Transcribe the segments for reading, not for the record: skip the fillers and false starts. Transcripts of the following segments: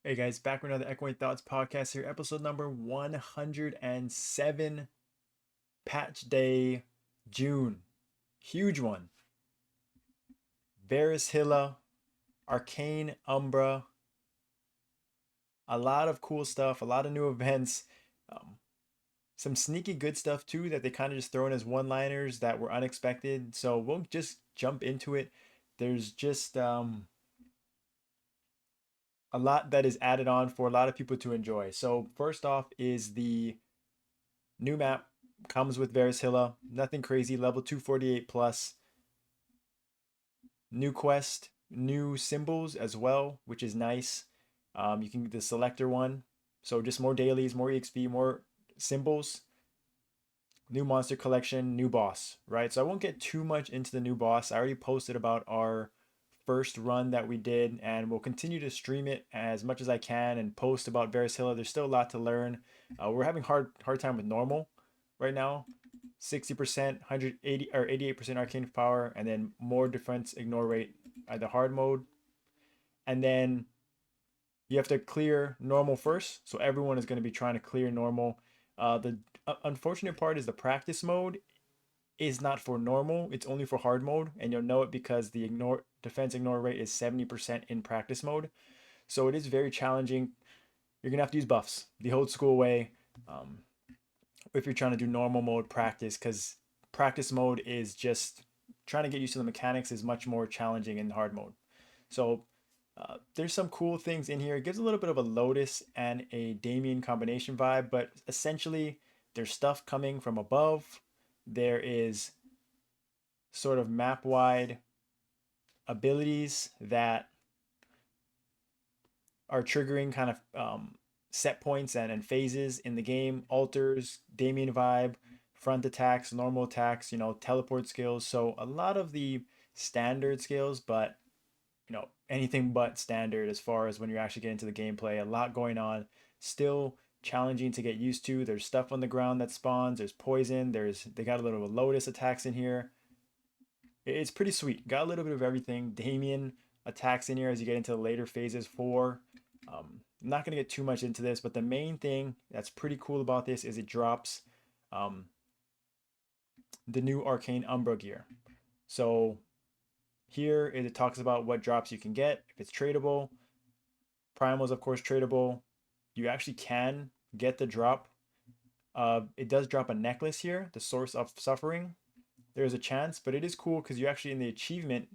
Hey guys, back with another Echoing Thoughts podcast here, episode number 107, patch day, June. Huge one. Verus Hilla, Arcane Umbra, a lot of cool stuff, a lot of new events, um, some sneaky good stuff too that they kind of just throw in as one-liners that were unexpected. So we'll just jump into it. There's just a lot that is added on for a lot of people to enjoy. So first off is the new map comes with Verus Hilla. Nothing crazy. Level 248 plus. New quest, new symbols as well, which is nice. You can get the selector one. So just more dailies, more EXP, more symbols. New monster collection, new boss, right? So I won't get too much into the new boss. I already posted about our first run that we did, and we'll continue to stream it as much as I can and post about Verus Hilla. There's still a lot to learn. We're having hard time with normal right now. 60%, 180 or 88% arcane power, and then more defense ignore rate at the hard mode. And then you have to clear normal first. So everyone is going to be trying to clear normal. The unfortunate part is the practice mode is not for normal. It's only for hard mode, and you'll know it because the defense ignore rate is 70% in practice mode. So it is very challenging. You're gonna have to use buffs the old school way. Um, if you're trying to do normal mode practice, because practice mode is just trying to get used to the mechanics is much more challenging in hard mode. So there's some cool things in here. It gives a little bit of a Lotus and a Damien combination vibe, but essentially there's stuff coming from above. There is sort of map wide abilities that are triggering kind of set points and phases in the game. Altars, Damien vibe, front attacks, normal attacks, teleport skills. So a lot of the standard skills, but anything but standard as far as when you're actually getting to the gameplay. A lot going on. Still challenging to get used to. There's stuff on the ground that spawns. There's poison. They got a little bit of Lotus attacks in here. It's pretty sweet. Got a little bit of everything. Damien attacks in here as you get into the later phases. I'm not going to get too much into this, but the main thing that's pretty cool about this is it drops um, the new Arcane Umbra gear. So here it talks about what drops you can get, if it's tradable. Primal is of course tradable. You actually can get the drop. It does drop a necklace here, the Source of Suffering. There's a chance, but it is cool because you actually in the achievement,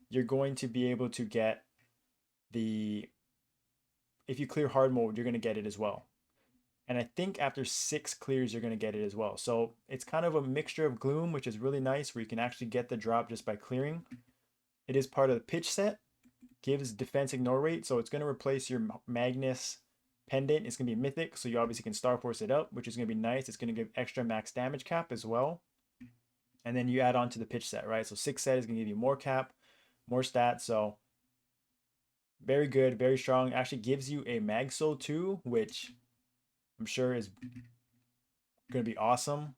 you're going to be able to get the, if you clear hard mode, you're going to get it as well. And I think after 6 clears, you're going to get it as well. So it's kind of a mixture of gloom, which is really nice, where you can actually get the drop just by clearing. It is part of the pitch set, gives defense ignore rate, so it's going to replace your Magnus pendant. It's going to be mythic, so you obviously can Star Force it up, which is going to be nice. It's going to give extra max damage cap as well. And then you add on to the pitch set, right? So 6 set is going to give you more cap, more stats. So very good, very strong. Actually gives you a Mag Soul too, which I'm sure is going to be awesome.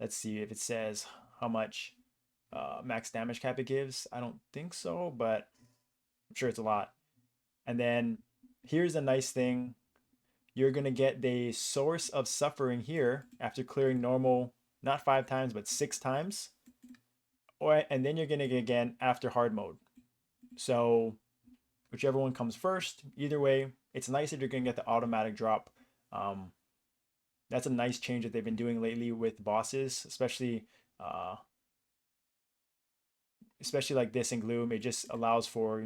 Let's see if it says how much max damage cap it gives. I don't think so, but I'm sure it's a lot. And then here's a nice thing. You're going to get the Source of Suffering here after clearing normal, not 5 times, but 6 times. And then you're going to get again after hard mode. So whichever one comes first, either way, it's nice that you're going to get the automatic drop. That's a nice change that they've been doing lately with bosses, especially like this in Gloom. It just allows for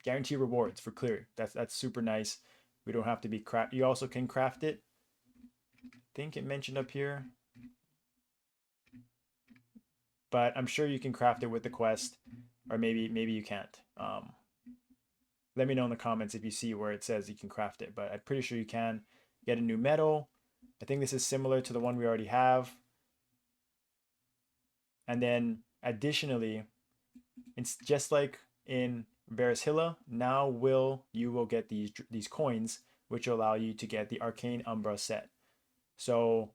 guarantee rewards for clear. That's super nice. We don't have to be craft. You also can craft it. I think it mentioned up here, but I'm sure you can craft it with the quest, or maybe you can't. Let me know in the comments if you see where it says you can craft it, but I'm pretty sure you can. Get a new medal. I think this is similar to the one we already have. And then additionally, it's just like in Verus Hilla, now you will get these coins, which will allow you to get the Arcane Umbra set. So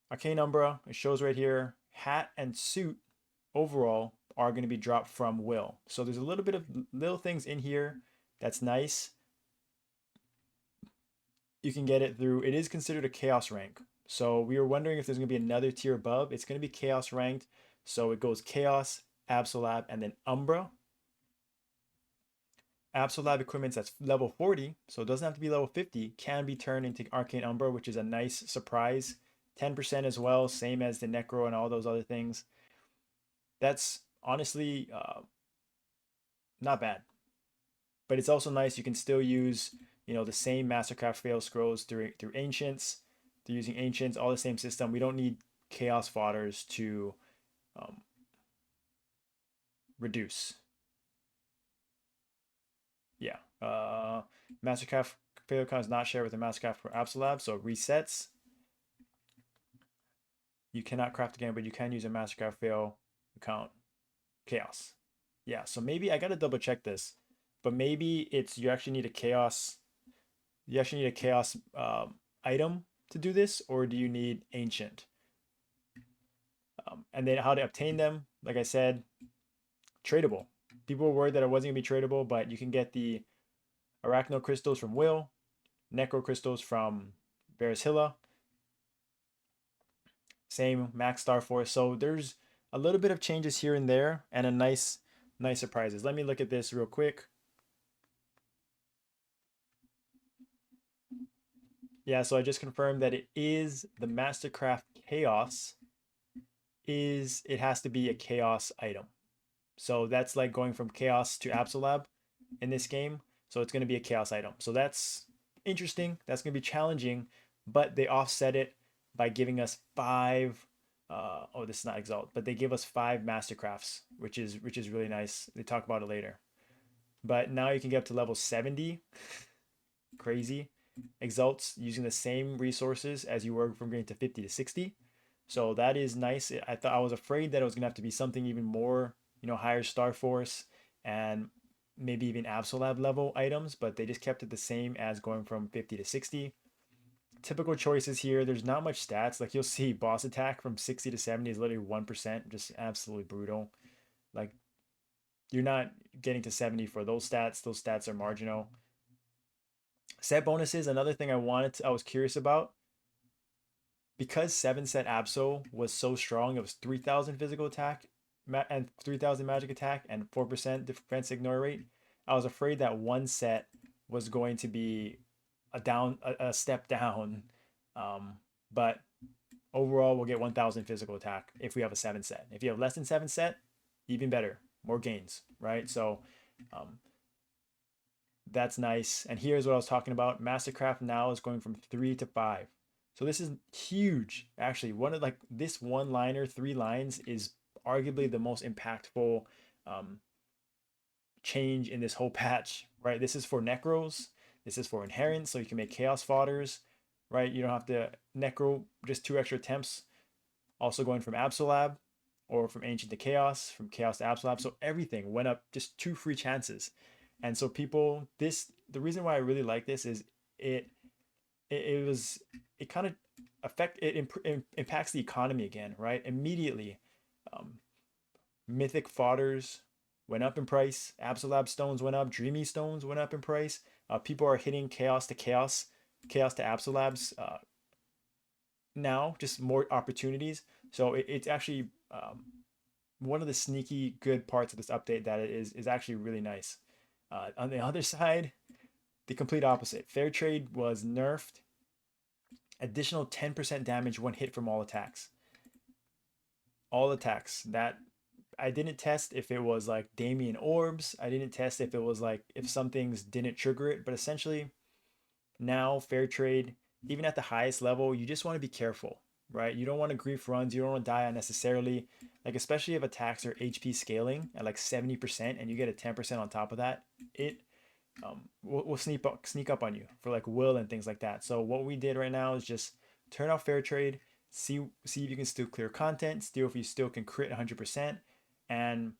Arcane Umbra, it shows right here, hat and suit overall are going to be dropped from Will. So there's a little bit of little things in here that's nice. You can get it through, it is considered a chaos rank. So we were wondering if there's going to be another tier above. It's going to be chaos ranked. So it goes chaos, Absolab, and then Umbra. Absolab equipment that's level 40, so it doesn't have to be level 50, can be turned into Arcane Umbra, which is a nice surprise. 10% as well, same as the Necro and all those other things. That's honestly not bad. But it's also nice you can still use, the same Mastercraft fail scrolls through Ancients. They're using Ancients, all the same system. We don't need Chaos Fodders to um, reduce. Yeah. Mastercraft fail account is not shared with the Mastercraft for Absolab, so it resets. You cannot craft again, but you can use a Mastercraft fail account. Chaos. Yeah, so maybe I gotta double check this, but maybe it's you actually need a chaos. You actually need a chaos item to do this, or do you need ancient? And then how to obtain them? Like I said, tradable. People were worried that it wasn't gonna be tradable, but you can get the Arachno crystals from Will, Necro crystals from Verus Hilla, same Max Star Force. So there's a little bit of changes here and there, and a nice surprises. Let me look at this real quick. Yeah, so I just confirmed that it is the Mastercraft Chaos. It has to be a Chaos item. So that's like going from Chaos to Absolab in this game. So it's going to be a Chaos item. So that's interesting. That's going to be challenging, but they offset it by giving us 5. Oh, this is not Exalt, but they give us 5 Mastercrafts, which is really nice. They talk about it later. But now you can get up to level 70. Crazy. Exalts using the same resources as you were from getting to 50 to 60. So that is nice. I was afraid that it was gonna have to be something even more, higher Star Force and maybe even Absolab level items, but they just kept it the same as going from 50 to 60. Typical choices here. There's not much stats. Like you'll see boss attack from 60 to 70 is literally 1%, just absolutely brutal. Like you're not getting to 70 for those stats. Those stats are marginal. Set bonuses, another thing I was curious about. Because 7 set Absol was so strong, it was 3,000 physical attack and 3,000 magic attack and 4% defense ignore rate. I was afraid that 1 set was going to be a step down. But overall, we'll get 1,000 physical attack if we have a 7 set. If you have less than 7 set, even better, more gains, right? So that's nice. And here's what I was talking about. Mastercraft now is going from 3 to 5. So this is huge. Actually, one of like this one liner, 3 lines is arguably the most impactful change in this whole patch, right? This is for Necros. This is for Inherent, so you can make Chaos Fodders, right? You don't have to Necro, just 2 extra attempts. Also going from Absolab or from Ancient to Chaos, from Chaos to Absolab. So everything went up, just 2 free chances. And so the reason why I really like this is it kind of impacts the economy again, right? Immediately, mythic fodders went up in price. Absolab stones went up. Dreamy stones went up in price. People are hitting chaos to chaos, chaos to Absolabs now. Just more opportunities. So it's actually one of the sneaky good parts of this update that it is actually really nice. On the other side, the complete opposite. Fair trade was nerfed. Additional 10% damage when hit from all attacks. All attacks. That I didn't test if it was like Damien Orbs. I didn't test if it was like if some things didn't trigger it. But essentially, now fair trade, even at the highest level, you just want to be careful, right? You don't want to grief runs. You don't want to die unnecessarily. Like especially if attacks are HP scaling at like 70% and you get a 10% on top of that, it will sneak up on you for like will and things like that. So what we did right now is just turn off fair trade, see if you can still clear content, see if you still can crit 100%, and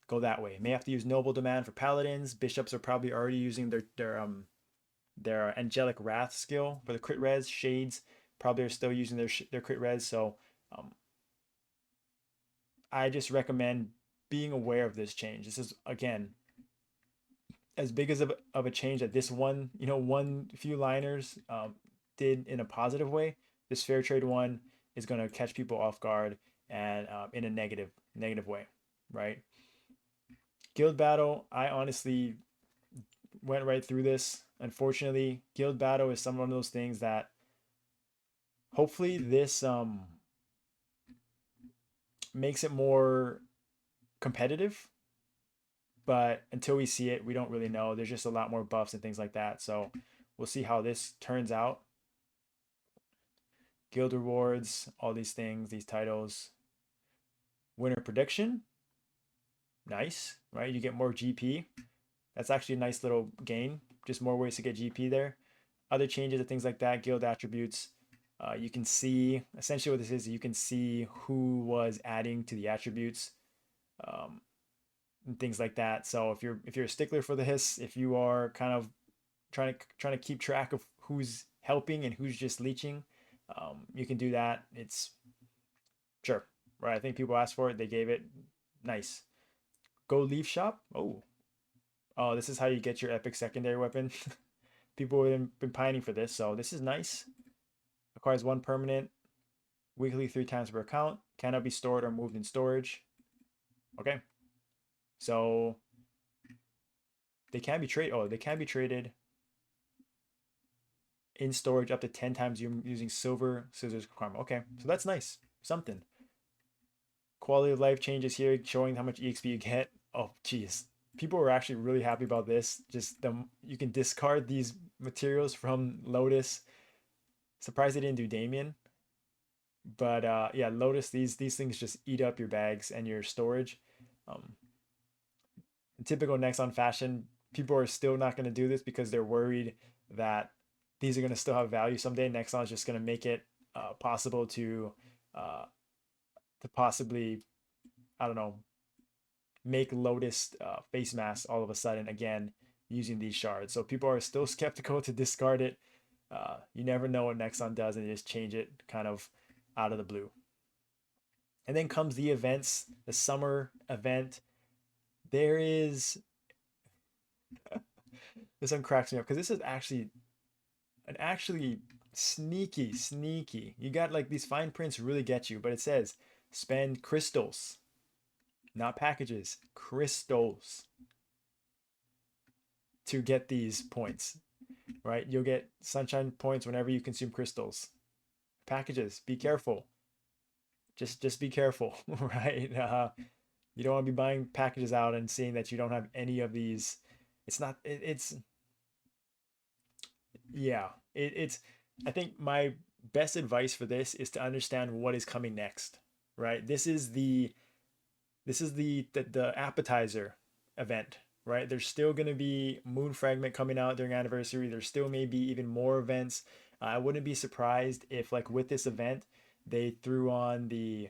go that way. May have to use noble demand for paladins. Bishops are probably already using their angelic wrath skill for the crit res. Shades probably are still using their crit res. So I just recommend being aware of this change. This is again as big as of a change that this one few liners did in a positive way, this fair trade one is going to catch people off guard and in a negative way, right? Guild battle, I honestly went right through this. Unfortunately, guild battle is some one of those things that hopefully this makes it more competitive, but until we see it, we don't really know. There's just a lot more buffs and things like that. So we'll see how this turns out. Guild rewards, all these things, these titles. Winner prediction, nice, right? You get more GP. That's actually a nice little gain. Just more ways to get GP there. Other changes and things like that, guild attributes. You can see essentially what this is. You can see who was adding to the attributes, and things like that. So if you're a stickler for this, if you are kind of trying to keep track of who's helping and who's just leeching, you can do that. It's sure, right? I think people asked for it. They gave it. Nice. Go leaf shop. Oh, this is how you get your epic secondary weapon. People have been pining for this, so this is nice. Acquires 1 permanent, weekly 3 times per account, cannot be stored or moved in storage. Okay, so they can be traded. Oh, they can be traded in storage up to 10 times using silver scissors karma. Okay, so that's nice. Something. Quality of life changes here, showing how much EXP you get. Oh, geez. People were actually really happy about this. Just you can discard these materials from Lotus. Surprised they didn't do Damien. But yeah, Lotus, these things just eat up your bags and your storage. Typical Nexon fashion, people are still not going to do this because they're worried that these are going to still have value someday. Nexon is just going to make it possible to possibly, I don't know, make Lotus face masks all of a sudden again using these shards. So people are still skeptical to discard it. You never know what Nexon does, and they just change it kind of out of the blue. And then comes the events, the summer event. There is this one cracks me up because this is actually sneaky. You got like these fine prints really get you, but it says spend crystals, not packages, crystals to get these points, right? You'll get sunshine points whenever you consume crystals. Packages, be careful. Just be careful, right? You don't want to be buying packages out and seeing that you don't have any of these. It's not. It's yeah. It's. I think my best advice for this is to understand what is coming next, right? This is the appetizer event, right? There's still going to be Moon Fragment coming out during anniversary. There's still maybe even more events. I wouldn't be surprised if like with this event they threw on the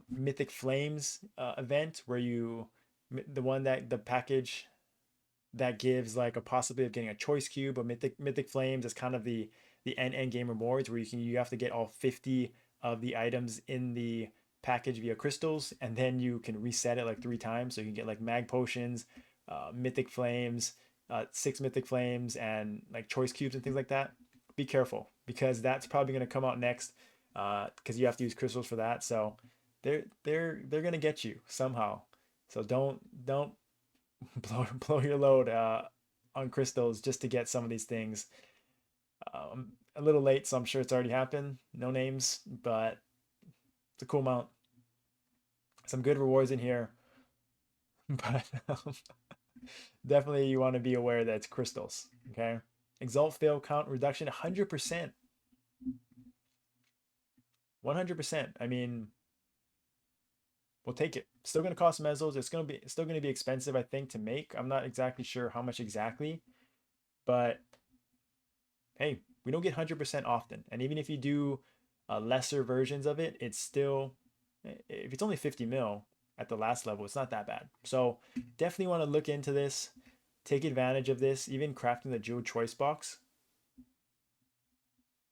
Mythic Flames event where the one that the package that gives like a possibility of getting a choice cube. But Mythic Flames is kind of the end game rewards where you have to get all 50 of the items in the package via crystals, and then you can reset it like 3 times. So you can get like mag potions, Mythic Flames, 6 Mythic Flames, and like choice cubes and things like that. Be careful because that's probably going to come out next, because you have to use crystals for that. So they're gonna get you somehow. So don't blow your load on crystals just to get some of these things. A little late, so I'm sure it's already happened. No names, but it's a cool mount. Some good rewards in here, but definitely you want to be aware that it's crystals. Okay, Exalt fail count reduction 100%. 100%. I mean, we'll take it. Still going to cost mezzos. It's still going to be expensive, I think, to make. I'm not exactly sure how much exactly, but hey, we don't get 100% often. And even if you do lesser versions of it, it's still, if it's only 50 mil at the last level, it's not that bad. So definitely want to look into this, take advantage of this, even crafting the jewel choice box.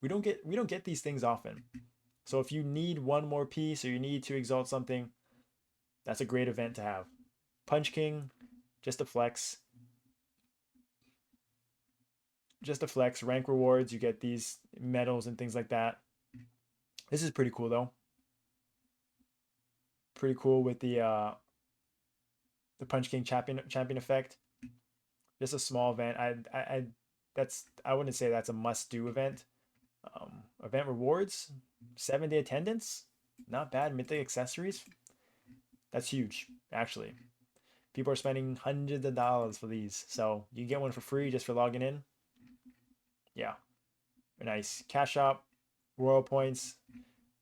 We don't get these things often. So if you need one more piece or you need to exalt something, that's a great event to have. Punch King, just a flex. just a flex. Rank rewards, you get these medals and things like that. This is pretty cool though. Pretty cool with the Punch King champion effect. Just a small event. I wouldn't say that's a must do event. Event rewards, 7-day attendance, not bad. Mythic accessories, that's huge actually. People are spending hundreds of dollars for these, so you get one for free just for logging in. Yeah, nice. Cash shop, royal points.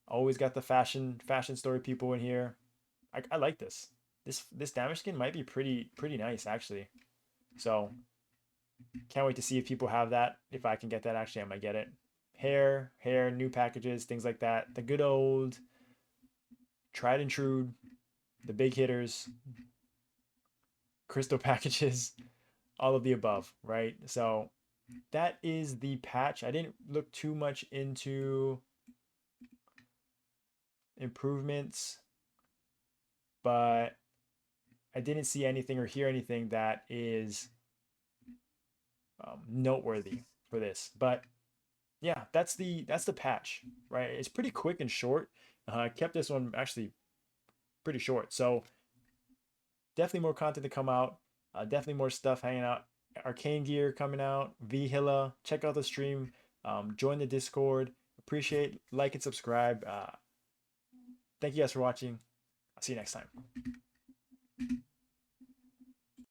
Always got the fashion story people in here. I like this. This damage skin might be pretty nice actually. So can't wait to see if people have that. If I can get that, actually, I might get it. Hair, new packages, things like that. The good old tried and true, the big hitters, crystal packages, all of the above, right? So that is the patch. I didn't look too much into improvements, but I didn't see anything or hear anything that is noteworthy for this. But yeah, that's the patch, right? It's pretty quick and short. I kept this one actually pretty short, so definitely more content to come out. Definitely more stuff hanging out. Arcane gear coming out. Hilla. Check out the stream. Join the Discord. Appreciate, like, and subscribe. Thank you guys for watching. I'll see you next time.